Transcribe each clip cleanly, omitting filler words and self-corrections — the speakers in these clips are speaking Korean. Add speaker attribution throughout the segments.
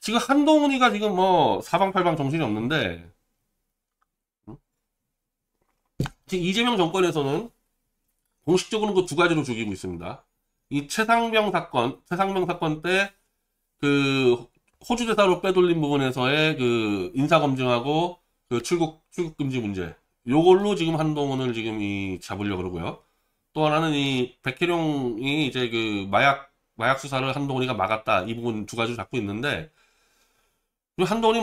Speaker 1: 지금 한동훈이가 지금 뭐 사방팔방 정신이 없는데 지금 이재명 정권에서는 공식적으로는 그 두 가지로 죽이고 있습니다. 이 최상병 사건 때 그 호주 대사로 빼돌린 부분에서의 그 인사 검증하고 그 출국 금지 문제. 요걸로 지금 한동훈을 지금 잡으려고 그러고요. 또 하나는 이 백혜룡이 이제 그 마약 수사를 한동훈이가 막았다. 이 부분 두 가지를 잡고 있는데 한동훈이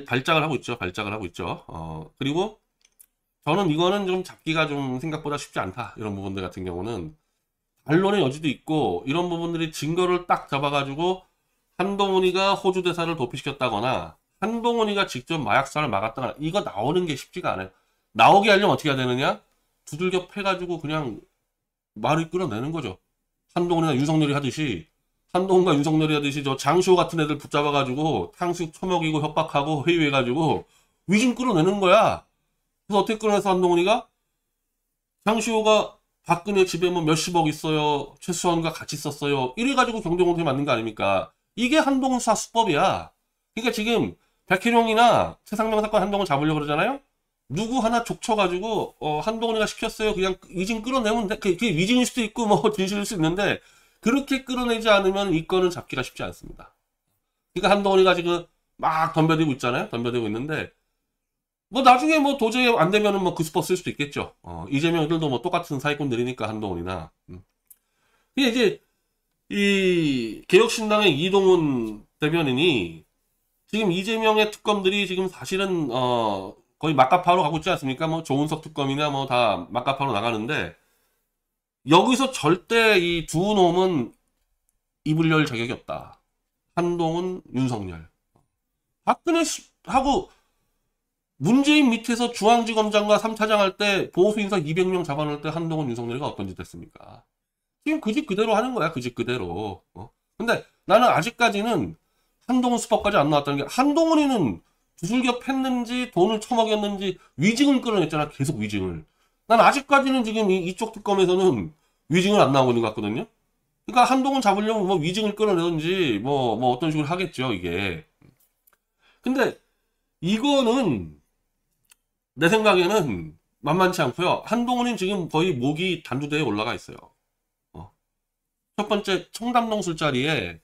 Speaker 1: 발작을 하고 있죠. 발작을 하고 있죠. 그리고 저는 이거는 좀 잡기가 좀 생각보다 쉽지 않다. 이런 부분들 같은 경우는 반론의 여지도 있고 이런 부분들이 증거를 딱 잡아가지고 한동훈이가 호주 대사를 도피시켰다거나 한동훈이가 직접 마약 수사를 막았다거나 이거 나오는 게 쉽지가 않아요. 나오게 하려면 어떻게 해야 되느냐? 두들겨 패가지고 그냥 말을 끌어내는 거죠. 한동훈이나 윤석열이 하듯이 한동훈과 윤석열이 하듯이 저 장시호 같은 애들 붙잡아가지고 탕수육 처먹이고 협박하고 회유해가지고 위증 끌어내는 거야. 그래서 어떻게 끌어내서 한동훈이가 장시호가 박근혜 집에 뭐 몇십억 있어요. 최수원과 같이 썼어요. 이래가지고 경제공태에 맞는 거 아닙니까? 이게 한동훈 수사 수법이야. 그러니까 지금 백혜룡이나 최상병 사건 한동훈 잡으려고 그러잖아요. 누구 하나 족쳐가지고 한동훈이가 시켰어요. 그냥 위증 끌어내면 돼. 그게 위증일 수도 있고 뭐 진실일 수 있는데 그렇게 끌어내지 않으면 이 건은 잡기가 쉽지 않습니다. 그러니까 한동훈이가 지금 막 덤벼들고 있잖아요. 덤벼들고 있는데 뭐 나중에 뭐 도저히 안 되면은 뭐 그 수법 쓸 수도 있겠죠. 이재명들도 뭐 똑같은 사기꾼들이니까 한동훈이나. 근데 이제 이 개혁신당의 이동훈 대변인이 지금 이재명의 특검들이 지금 사실은 거의 막가파로 가고 있지 않습니까? 뭐 조은석 특검이나 뭐 다 막가파로 나가는데 여기서 절대 이 두 놈은 입을 열 자격이 없다. 한동훈, 윤석열. 박근혜하고 문재인 밑에서 중앙지검장과 3차장 할 때 보수인사 200명 잡아놓을 때 한동훈, 윤석열이가 어떤 짓 했습니까? 지금 그 집 그대로 하는 거야. 그 집 그대로. 근데 나는 아직까지는 한동훈 수법까지 안 나왔다는 게 한동훈이는 두들겨 팼는지 돈을 처먹였는지 위증을 끌어냈잖아. 계속 위증을. 난 아직까지는 지금 이쪽 특검에서는 위증을 안 나오고 있는 것 같거든요. 그러니까 한동훈 잡으려면 뭐 위증을 끌어내든지 뭐 어떤 식으로 하겠죠. 이게. 근데 이거는 내 생각에는 만만치 않고요. 한동훈은 지금 거의 목이 단두대에 올라가 있어요. 첫 번째 청담동 술자리에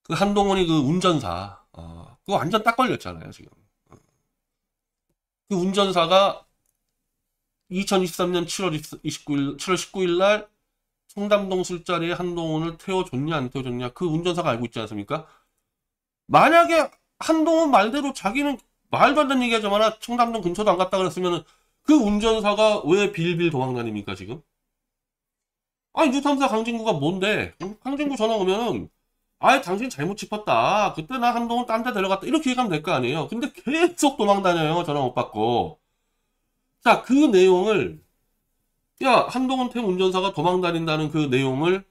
Speaker 1: 그 한동훈이 그 운전사 그거 완전 딱 걸렸잖아요 지금. 그 운전사가 2023년 7월 19일 날 청담동 술자리에 한동훈을 태워줬냐 안 태워줬냐 그 운전사가 알고 있지 않습니까? 만약에 한동훈 말대로 자기는 말도 안 되는 얘기하자마자 청담동 근처도 안 갔다 그랬으면 그 운전사가 왜 빌빌 도망다닙니까 지금? 아니 뉴탐사 강진구가 뭔데? 강진구 전화 오면은 아예 당신 잘못 짚었다. 그때 나 한동훈 딴 데 데려갔다. 이렇게 얘기하면 될 거 아니에요. 근데 계속 도망다녀요. 전화 못 받고. 자, 그 내용을 야 한동훈 태운 운전사가 도망다닌다는 그 내용을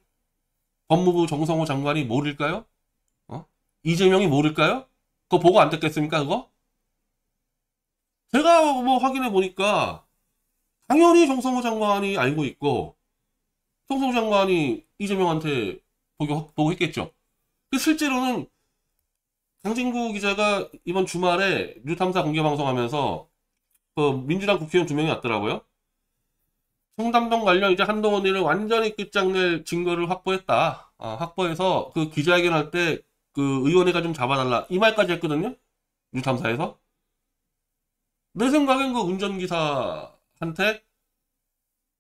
Speaker 1: 법무부 정성호 장관이 모를까요? 이재명이 모를까요? 그거 보고 안 됐겠습니까 그거? 제가 뭐 확인해 보니까 당연히 정성호 장관이 알고 있고 정성호 장관이 이재명한테 보고 했겠죠. 실제로는 강진구 기자가 이번 주말에 뉴탐사 공개방송하면서 그 민주당 국회의원 2명이 왔더라고요. 청담동 관련 이제 한동훈이를 완전히 끝장낼 증거를 확보했다. 확보해서 그 기자회견할 때 그 의원회가 좀 잡아달라. 이 말까지 했거든요. 뉴탐사에서. 내 생각엔 그 운전기사한테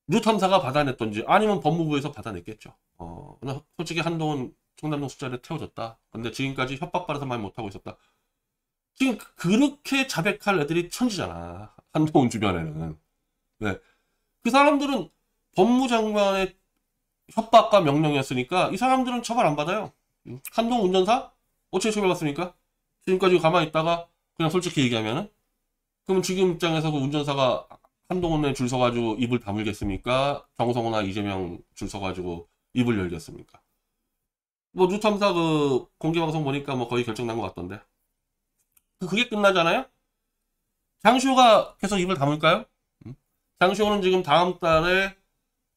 Speaker 1: 뉴탐사가 받아냈던지 아니면 법무부에서 받아냈겠죠. 솔직히 한동훈 청담동 술자리에 태워줬다. 근데 지금까지 협박받아서 말 못하고 있었다. 지금 그렇게 자백할 애들이 천지잖아. 한동훈 주변에는. 네. 그 사람들은 법무장관의 협박과 명령이었으니까 이 사람들은 처벌 안 받아요. 한동훈 운전사? 어떻게 처벌받습니까? 지금까지 가만히 있다가 그냥 솔직히 얘기하면은 그럼 지금 입장에서 그 운전사가 한동훈에 줄 서가지고 입을 다물겠습니까? 정성호나 이재명 줄 서가지고 입을 열겠습니까? 뭐 뉴탐사 그 공개방송 보니까 뭐 거의 결정난 것 같던데. 그게 끝나잖아요? 장시호가 계속 입을 다물까요? 장시호는 지금 다음 달에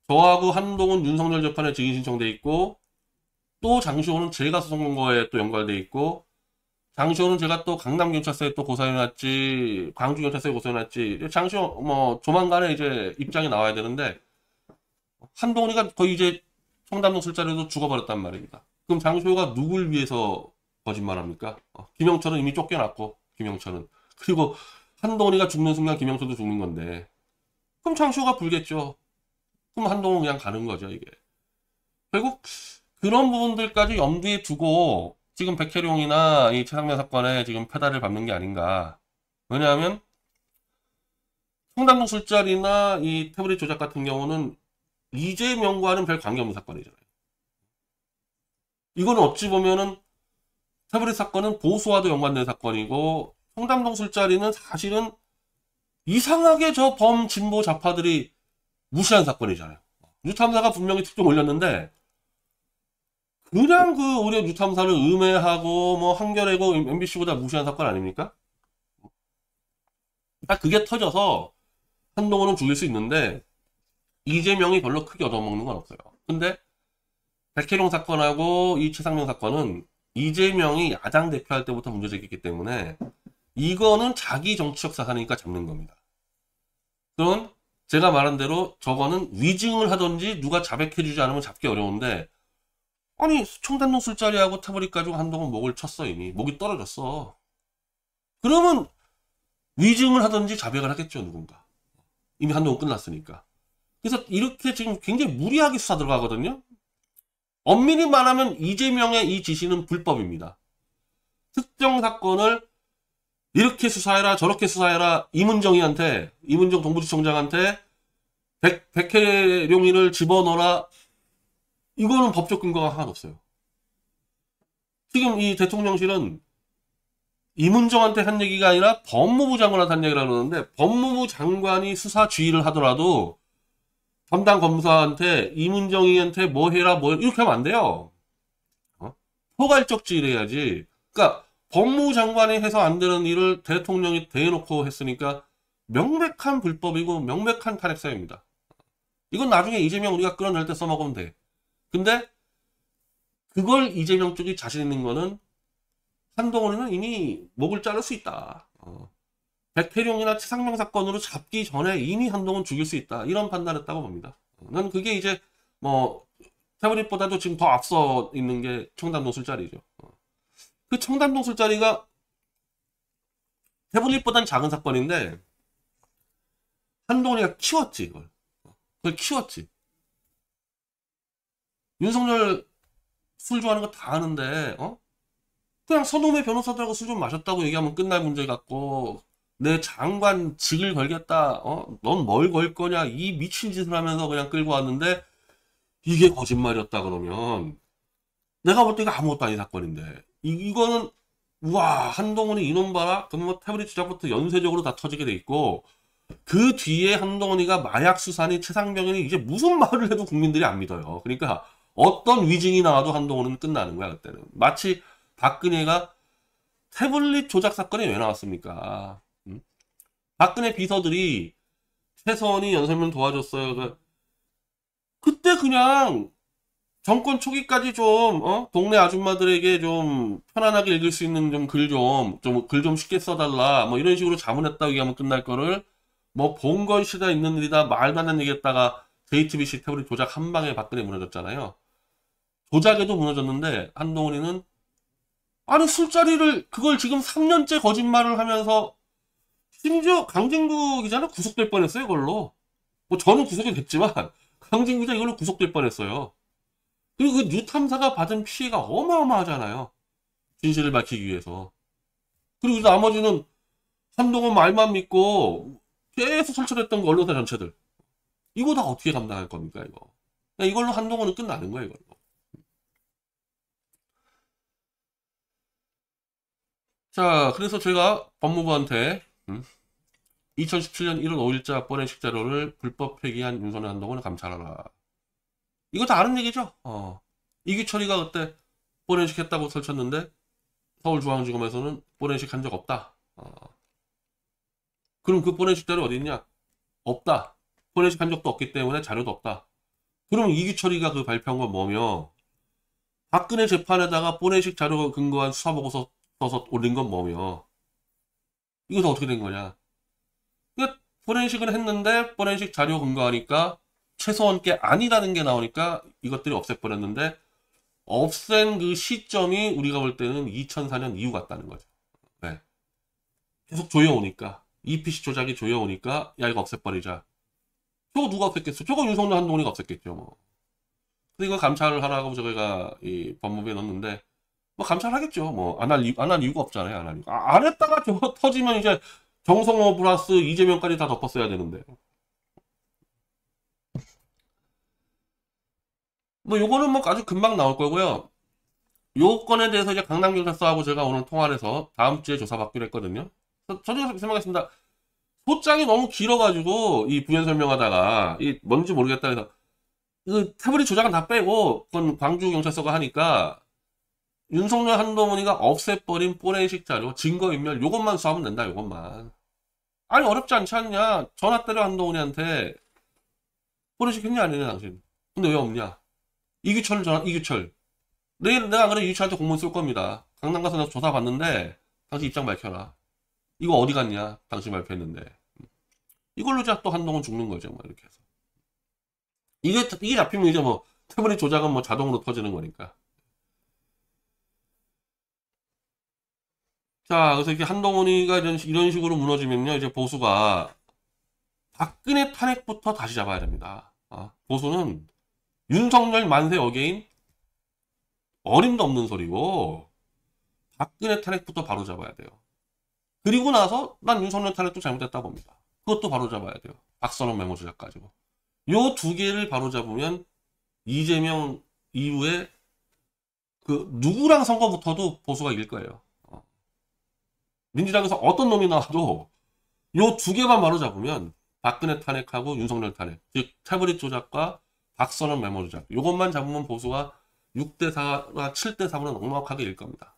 Speaker 1: 저하고 한동훈 윤석열 재판에 증인 신청돼 있고 또 장시호는 제가 소송한 거에 또 연관돼 있고, 장시호는 제가 또 강남경찰서에 또 고소해놨지, 광주경찰서에 고소해놨지, 장시호 뭐 조만간에 이제 입장이 나와야 되는데, 한동훈이가 거의 이제 청담동 술자리도 죽어버렸단 말입니다. 그럼 장시호가 누굴 위해서 거짓말합니까? 김영철은 이미 쫓겨났고, 김영철은. 그리고 한동훈이가 죽는 순간 김영철도 죽는 건데, 그럼 장시호가 불겠죠. 그럼 한동훈 그냥 가는 거죠, 이게. 결국 그런 부분들까지 염두에 두고 지금 백혜룡이나 이 최상면 사건에 지금 페달을 밟는 게 아닌가. 왜냐하면 청담동 술자리나 이 태블릿 조작 같은 경우는 이재명과는 별 관계없는 사건이잖아요. 이거는 어찌 보면은 태블릿 사건은 보수와도 연관된 사건이고, 청담동 술자리는 사실은 이상하게 저 범진보 좌파들이 무시한 사건이잖아요. 뉴탐사가 분명히 특종 올렸는데 그냥 그 오히려 뉴탐사를 음해하고 뭐 한겨레고 MBC보다 무시한 사건 아닙니까? 딱 그게 터져서 한동훈은 죽일 수 있는데 이재명이 별로 크게 얻어먹는 건 없어요. 근데 백혜룡 사건하고 이 최상명 사건은 이재명이 야당 대표할 때부터 문제제기했기 때문에 이거는 자기 정치적 사안이니까 잡는 겁니다. 그럼 제가 말한 대로 저거는 위증을 하든지 누가 자백해주지 않으면 잡기 어려운데, 아니 청담동 술자리하고 태블릿 가지고 한동훈 목을 쳤어. 이미 목이 떨어졌어. 그러면 위증을 하든지 자백을 하겠죠, 누군가. 이미 한동훈 끝났으니까. 그래서 이렇게 지금 굉장히 무리하게 수사 들어가거든요. 엄밀히 말하면 이재명의 이 지시는 불법입니다. 특정 사건을 이렇게 수사해라 저렇게 수사해라, 이문정 동부지청장한테 백혜룡이를 집어넣어라, 이거는 법적 근거가 하나도 없어요. 지금 이 대통령실은 이문정한테 한 얘기가 아니라 법무부 장관한테 한 얘기라 그러는데, 법무부 장관이 수사 지휘를 하더라도 담당 검사한테 이문정이한테 뭐 해라 이렇게 하면 안 돼요. 포괄적 지휘를 해야지. 그러니까 법무부 장관이 해서 안 되는 일을 대통령이 대놓고 했으니까 명백한 불법이고 명백한 탄핵 사유입니다. 이건 나중에 이재명 우리가 끌어낼 때 써먹으면 돼. 근데 그걸 이재명 쪽이 자신 있는 거는 한동훈이는 이미 목을 자를 수 있다. 백혜룡이나 최상명 사건으로 잡기 전에 이미 한동훈 죽일 수 있다. 이런 판단을 했다고 봅니다. 난 그게 이제 뭐 태블릿보다도 지금 더 앞서 있는 게 청담동 술자리죠. 그 청담동 술자리가 태블릿보단 작은 사건인데 한동훈이가 키웠지 이걸. 그걸 키웠지. 윤석열 술 좋아하는 거 다 아는데 그냥 선후배 변호사들하고 술 좀 마셨다고 얘기하면 끝날 문제 같고, 내 장관 직을 걸겠다, 넌 뭘 걸 거냐, 이 미친 짓을 하면서 그냥 끌고 왔는데 이게 거짓말이었다 그러면 내가 볼 때 이거 아무것도 아닌 사건인데, 이거는 우와 한동훈이 이놈 봐라 그러면 뭐 태블릿 조작부터 연쇄적으로 다 터지게 돼 있고, 그 뒤에 한동훈이가 마약 수사니 최상병이니 이제 무슨 말을 해도 국민들이 안 믿어요. 그러니까 어떤 위증이 나와도 한동훈은 끝나는 거야. 그때는 마치 박근혜가 태블릿 조작 사건이 왜 나왔습니까? 박근혜 비서들이 최서원이 연설문 도와줬어요. 그때 그냥 정권 초기까지 좀 동네 아줌마들에게 좀 편안하게 읽을 수 있는 좀 글 좀 쉽게 써달라 뭐 이런 식으로 자문했다고 얘기하면 끝날 거를 뭐 봉건 시대에 있는 일이다 말도 안 되는 얘기했다가 JTBC 태블릿 조작 한 방에 박근혜 무너졌잖아요. 조작에도 무너졌는데 한동훈이는 아니 술자리를 그걸 지금 3년째 거짓말을 하면서, 심지어 강진구 기자는 구속될 뻔했어요 이걸로. 뭐 저는 구속이 됐지만 강진구 기자 이걸로 구속될 뻔했어요. 그리고 그 뉴탐사가 받은 피해가 어마어마하잖아요, 진실을 밝히기 위해서. 그리고 나머지는 한동훈 말만 믿고 계속 설치했던 그 언론사 전체들, 이거 다 어떻게 감당할 겁니까 이거. 이걸로 한동훈은 끝나는 거예요 이걸로. 자, 그래서 제가 법무부한테 2017년 1월 5일자 뽀렌식 자료를 불법 폐기한 윤석열 한동훈을 감찰하라. 이거 다 아는 얘기죠. 이규철이가 그때 뽀렌식 했다고 설쳤는데 서울중앙지검에서는 뽀렌식 한 적 없다. 그럼 그 뽀렌식 자료 어디 있냐? 없다. 뽀렌식 한 적도 없기 때문에 자료도 없다. 그럼 이규철이가 그 발표한 건 뭐며, 박근혜 재판에다가 포렌식 자료 근거한 수사보고서 써서 올린 건 뭐며? 이것도 어떻게 된 거냐? 그러니까 포렌식을 했는데 포렌식 자료 근거하니까 최소한 게 아니라는 게 나오니까 이것들이 없애버렸는데 없앤 그 시점이 우리가 볼 때는 2004년 이후 같다는 거죠. 네. 계속 조여오니까 EPC 조작이 조여오니까 야 이거 없애버리자. 저거 누가 없앴겠어? 저거 윤석열 한동훈이가 없앴겠죠. 뭐. 근데 이거 감찰을 하라고 저희가 이 법무부에 넣었는데 뭐 감찰하겠죠. 뭐 안 할 이유가 없잖아요. 안 할 이유. 안 했다가 저거 터지면 이제 정성호 플러스 이재명까지 다 덮었어야 되는데. 뭐 요거는 뭐 아주 금방 나올 거고요. 요 건에 대해서 이제 강남경찰서하고 제가 오늘 통화를 해서 다음 주에 조사받기로 했거든요. 저도 생각했습니다. 소장이 너무 길어가지고 이 부연 설명하다가 이 뭔지 모르겠다 해서 그 태블릿 조작은 다 빼고 그건 광주경찰서가 하니까 윤석열 한동훈이가 없애버린 포렌식 자료 증거인멸 요것만 수하면 된다. 요것만. 아니 어렵지 않지 않냐. 전화 때려 한동훈이한테 포렌식 했냐 안 했냐 당신. 근데 왜 없냐. 이규철. 내가 안 그래 이규철한테 공문 쓸 겁니다. 강남 가서 내가 조사받는데 당신 입장 밝혀라. 이거 어디 갔냐? 당신 발표했는데. 이걸로 이제 또 한동훈 죽는 거죠. 뭐 이렇게 해서. 이게 잡히면 이제 뭐 태블릿 조작은 뭐 자동으로 터지는 거니까. 자, 그래서 이렇게 한동훈이가 이런 식으로 무너지면요. 이제 보수가 박근혜 탄핵부터 다시 잡아야 됩니다. 보수는 윤석열 만세 어게인 어림도 없는 소리고 박근혜 탄핵부터 바로 잡아야 돼요. 그리고 나서 난 윤석열 탄핵도 잘못했다 봅니다. 그것도 바로 잡아야 돼요. 박선원 메모 조작 가지고. 요 두 개를 바로 잡으면 이재명 이후에 그 누구랑 선거 붙어도 보수가 이길 거예요. 민주당에서 어떤 놈이 나와도 요 두 개만 바로 잡으면 박근혜 탄핵하고 윤석열 탄핵, 즉 태블릿 조작과 박선원 메모 조작 요것만 잡으면 보수가 6대4나 7대3으로 넉넉하게 이길 겁니다.